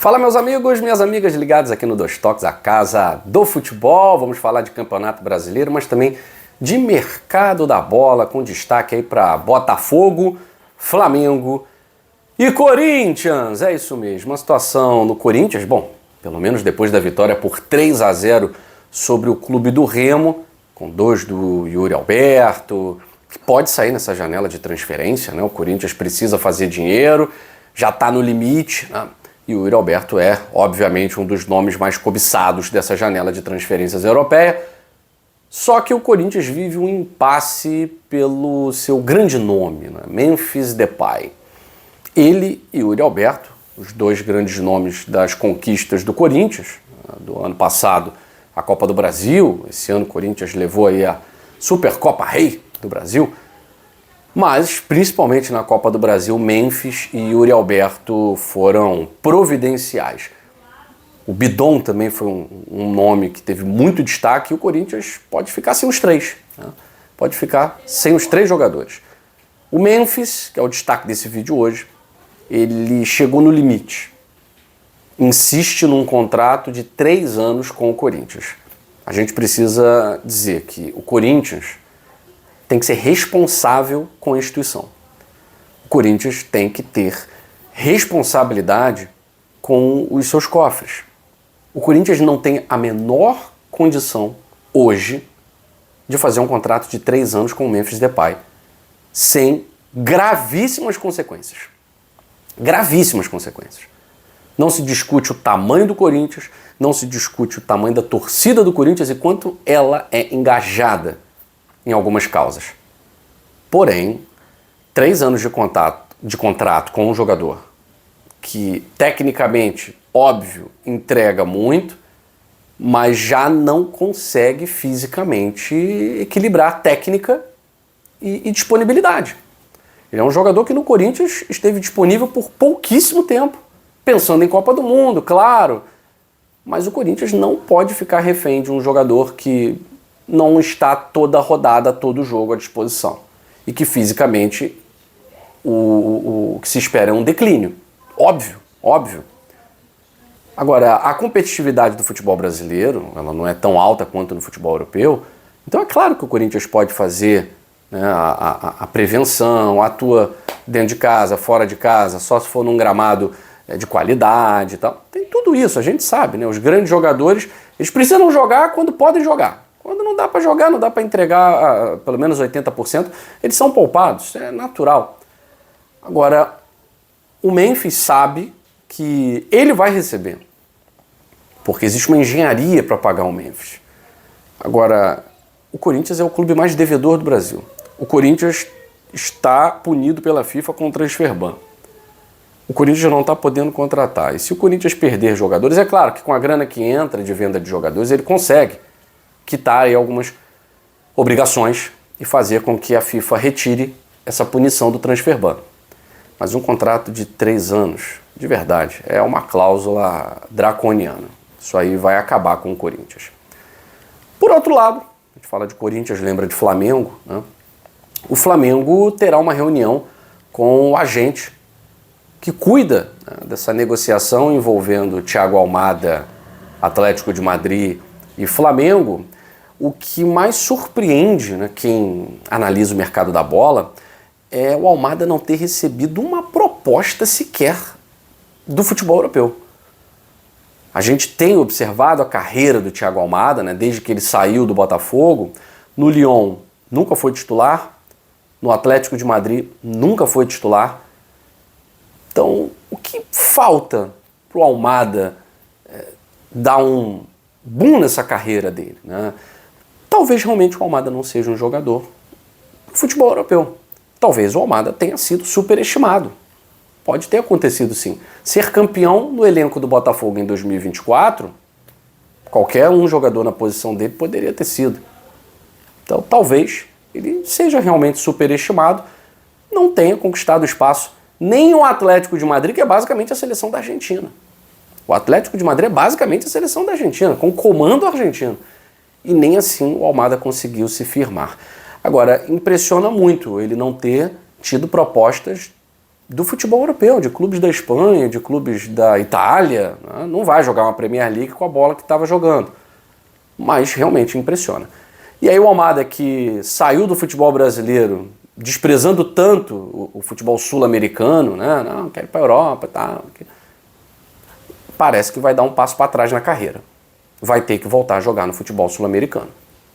Fala, meus amigos, minhas amigas ligadas aqui no Dois Toques, a casa do futebol. Vamos falar de Campeonato Brasileiro, mas também de mercado da bola, com destaque aí para Botafogo, Flamengo e Corinthians. É isso mesmo, a situação no Corinthians, bom, pelo menos depois da vitória por 3-0 sobre o Clube do Remo, com 2 do Yuri Alberto, que pode sair nessa janela de transferência, né? O Corinthians precisa fazer dinheiro, já está no limite, né? E o Yuri Alberto é, obviamente, um dos nomes mais cobiçados dessa janela de transferências europeia. Só que o Corinthians vive um impasse pelo seu grande nome, né? Memphis Depay. Ele e o Yuri Alberto, os dois grandes nomes das conquistas do Corinthians, do ano passado a Copa do Brasil, esse ano o Corinthians levou aí a Supercopa Rei do Brasil, mas principalmente na Copa do Brasil, Memphis e Yuri Alberto foram providenciais. O Bidon também foi um nome que teve muito destaque e o Corinthians pode ficar sem os três, né? Pode ficar sem os 3 jogadores. O Memphis, que é o destaque desse vídeo hoje, ele chegou no limite. Insiste num contrato de 3 anos com o Corinthians. A gente precisa dizer que o Corinthians tem que ser responsável com a instituição. O Corinthians tem que ter responsabilidade com os seus cofres. O Corinthians não tem a menor condição hoje de fazer um contrato de 3 anos com o Memphis Depay sem gravíssimas consequências. Gravíssimas consequências. Não se discute o tamanho do Corinthians, não se discute o tamanho da torcida do Corinthians e quanto ela é engajada em algumas causas. Porém, 3 anos de contrato com um jogador que, tecnicamente, óbvio, entrega muito, mas já não consegue fisicamente equilibrar técnica e disponibilidade. Ele é um jogador que no Corinthians esteve disponível por pouquíssimo tempo, pensando em Copa do Mundo, claro, mas o Corinthians não pode ficar refém de um jogador que não está toda rodada, todo jogo à disposição. E que fisicamente o que se espera é um declínio. Óbvio, óbvio. Agora, a competitividade do futebol brasileiro, ela não é tão alta quanto no futebol europeu, então é claro que o Corinthians pode fazer, né, a prevenção, atua dentro de casa, fora de casa, só se for num gramado de qualidade e tal. Tem tudo isso, a gente sabe, né? Os grandes jogadores, eles precisam jogar quando podem jogar. Quando não dá para jogar, não dá para entregar pelo menos 80%, eles são poupados, é natural. Agora, o Memphis sabe que ele vai receber, porque existe uma engenharia para pagar o Memphis. Agora, o Corinthians é o clube mais devedor do Brasil. O Corinthians está punido pela FIFA com o transfer ban. O Corinthians não está podendo contratar. E se o Corinthians perder jogadores, é claro que com a grana que entra de venda de jogadores, ele consegue quitar aí algumas obrigações e fazer com que a FIFA retire essa punição do transfer ban. Mas um contrato de 3 anos, de verdade, é uma cláusula draconiana. Isso aí vai acabar com o Corinthians. Por outro lado, a gente fala de Corinthians, lembra de Flamengo, né? O Flamengo terá uma reunião com o agente que cuida, né, dessa negociação envolvendo Thiago Almada, Atlético de Madrid e Flamengo. O que mais surpreende, né, quem analisa o mercado da bola é o Almada não ter recebido uma proposta sequer do futebol europeu. A gente tem observado a carreira do Thiago Almada, né, desde que ele saiu do Botafogo. No Lyon nunca foi titular, no Atlético de Madrid nunca foi titular. Então, o que falta para o Almada dar um boom nessa carreira dele, né? Talvez realmente o Almada não seja um jogador do futebol europeu. Talvez o Almada tenha sido superestimado. Pode ter acontecido sim. Ser campeão no elenco do Botafogo em 2024, qualquer um jogador na posição dele poderia ter sido. Então talvez ele seja realmente superestimado, não tenha conquistado espaço nem o Atlético de Madrid, que é basicamente a seleção da Argentina. O Atlético de Madrid é basicamente a seleção da Argentina, com comando argentino. E nem assim o Almada conseguiu se firmar. Agora, impressiona muito ele não ter tido propostas do futebol europeu, de clubes da Espanha, de clubes da Itália, né? Não vai jogar uma Premier League com a bola que estava jogando, mas realmente impressiona. E aí o Almada, que saiu do futebol brasileiro desprezando tanto o futebol sul-americano, né? Não, quero ir para a Europa, tá? Parece que vai dar um passo para trás na carreira. Vai ter que voltar a jogar no futebol sul-americano.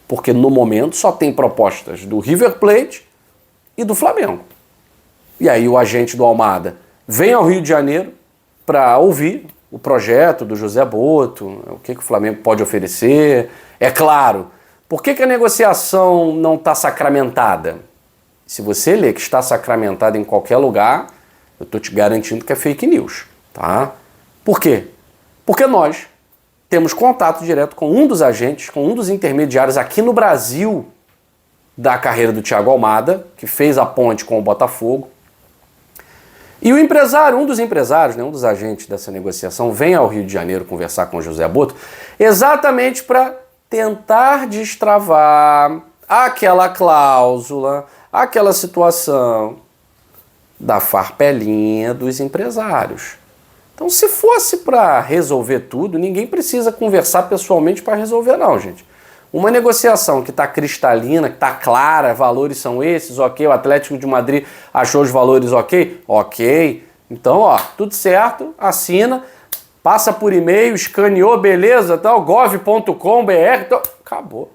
Porque no momento só tem propostas do River Plate e do Flamengo. E aí o agente do Almada vem ao Rio de Janeiro para ouvir o projeto do José Boto, o que o Flamengo pode oferecer. É claro, por que a negociação não está sacramentada? Se você lê que está sacramentada em qualquer lugar, eu estou te garantindo que é fake news, tá? Por quê? Porque nós temos contato direto com um dos agentes, com um dos intermediários aqui no Brasil da carreira do Thiago Almada, que fez a ponte com o Botafogo. E o empresário, um dos empresários, né, um dos agentes dessa negociação, vem ao Rio de Janeiro conversar com o José Boto, exatamente para tentar destravar aquela cláusula, aquela situação da farpelinha dos empresários. Então, se fosse para resolver tudo, ninguém precisa conversar pessoalmente para resolver, não, gente. Uma negociação que está cristalina, que está clara, valores são esses, ok, o Atlético de Madrid achou os valores ok? Ok. Então, ó, tudo certo, assina, passa por e-mail, escaneou, beleza, tal, gov.com.br, então, acabou.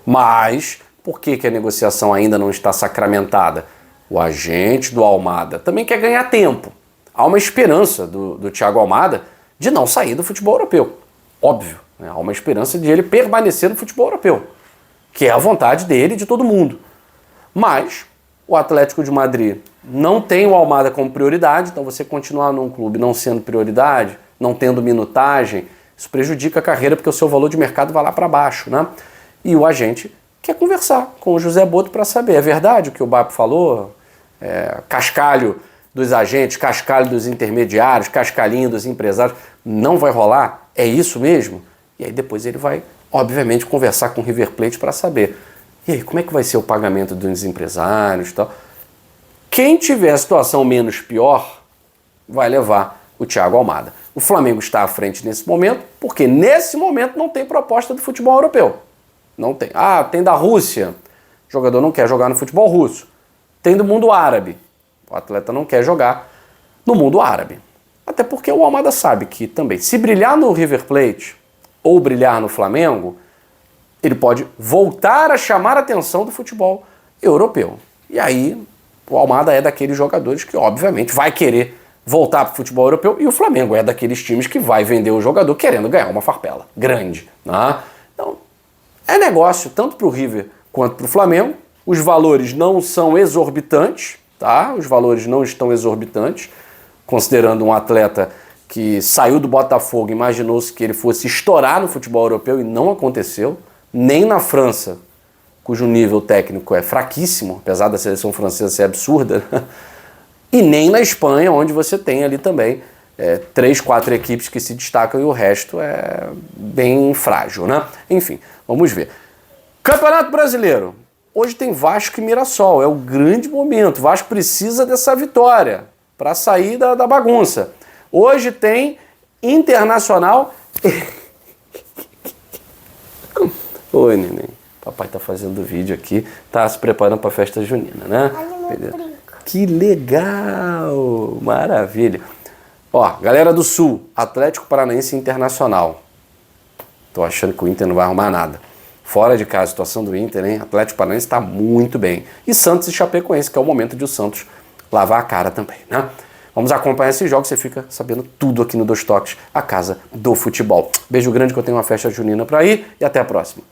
Mas, por que a negociação ainda não está sacramentada? O agente do Almada também quer ganhar tempo. Há uma esperança do Thiago Almada de não sair do futebol europeu. Óbvio, né? Há uma esperança de ele permanecer no futebol europeu, que é a vontade dele e de todo mundo. Mas o Atlético de Madrid não tem o Almada como prioridade, então você continuar num clube não sendo prioridade, não tendo minutagem, isso prejudica a carreira porque o seu valor de mercado vai lá para baixo, né? E o agente quer conversar com o José Boto para saber, é verdade o que o Bapo falou? Cascalho dos agentes, cascalho dos intermediários, cascalhinho dos empresários, não vai rolar? É isso mesmo? E aí depois ele vai, obviamente, conversar com o River Plate para saber. E aí, como é que vai ser o pagamento dos empresários e tal? Quem tiver a situação menos pior vai levar o Thiago Almada. O Flamengo está à frente nesse momento, porque nesse momento não tem proposta do futebol europeu. Não tem. Ah, tem da Rússia. O jogador não quer jogar no futebol russo. Tem do mundo árabe. O atleta não quer jogar no mundo árabe. Até porque o Almada sabe que também, se brilhar no River Plate ou brilhar no Flamengo, ele pode voltar a chamar a atenção do futebol europeu. E aí, o Almada é daqueles jogadores que, obviamente, vai querer voltar para o futebol europeu, e o Flamengo é daqueles times que vai vender o jogador querendo ganhar uma farpela grande. Né? Então, é negócio tanto para o River quanto para o Flamengo. Os valores não são exorbitantes, tá? Os valores não estão exorbitantes, considerando um atleta que saiu do Botafogo, imaginou-se que ele fosse estourar no futebol europeu e não aconteceu, nem na França, cujo nível técnico é fraquíssimo, apesar da seleção francesa ser absurda, e nem na Espanha, onde você tem ali também 3, 4 equipes que se destacam e o resto é bem frágil, né? Enfim, vamos ver. Campeonato Brasileiro. Hoje tem Vasco e Mirassol, é o grande momento. O Vasco precisa dessa vitória para sair da bagunça. Hoje tem Internacional. Oi, neném. Papai tá fazendo vídeo aqui, tá se preparando para a festa junina, né? Que legal! Maravilha! Ó, galera do Sul, Atlético Paranaense e Internacional. Tô achando que o Inter não vai arrumar nada. Fora de casa, a situação do Inter, hein? Atlético Paranaense está muito bem. E Santos e Chapecoense, que é o momento de o Santos lavar a cara também, né? Vamos acompanhar esses jogos, você fica sabendo tudo aqui no Dois Toques, a casa do futebol. Beijo grande que eu tenho uma festa junina para ir e até a próxima.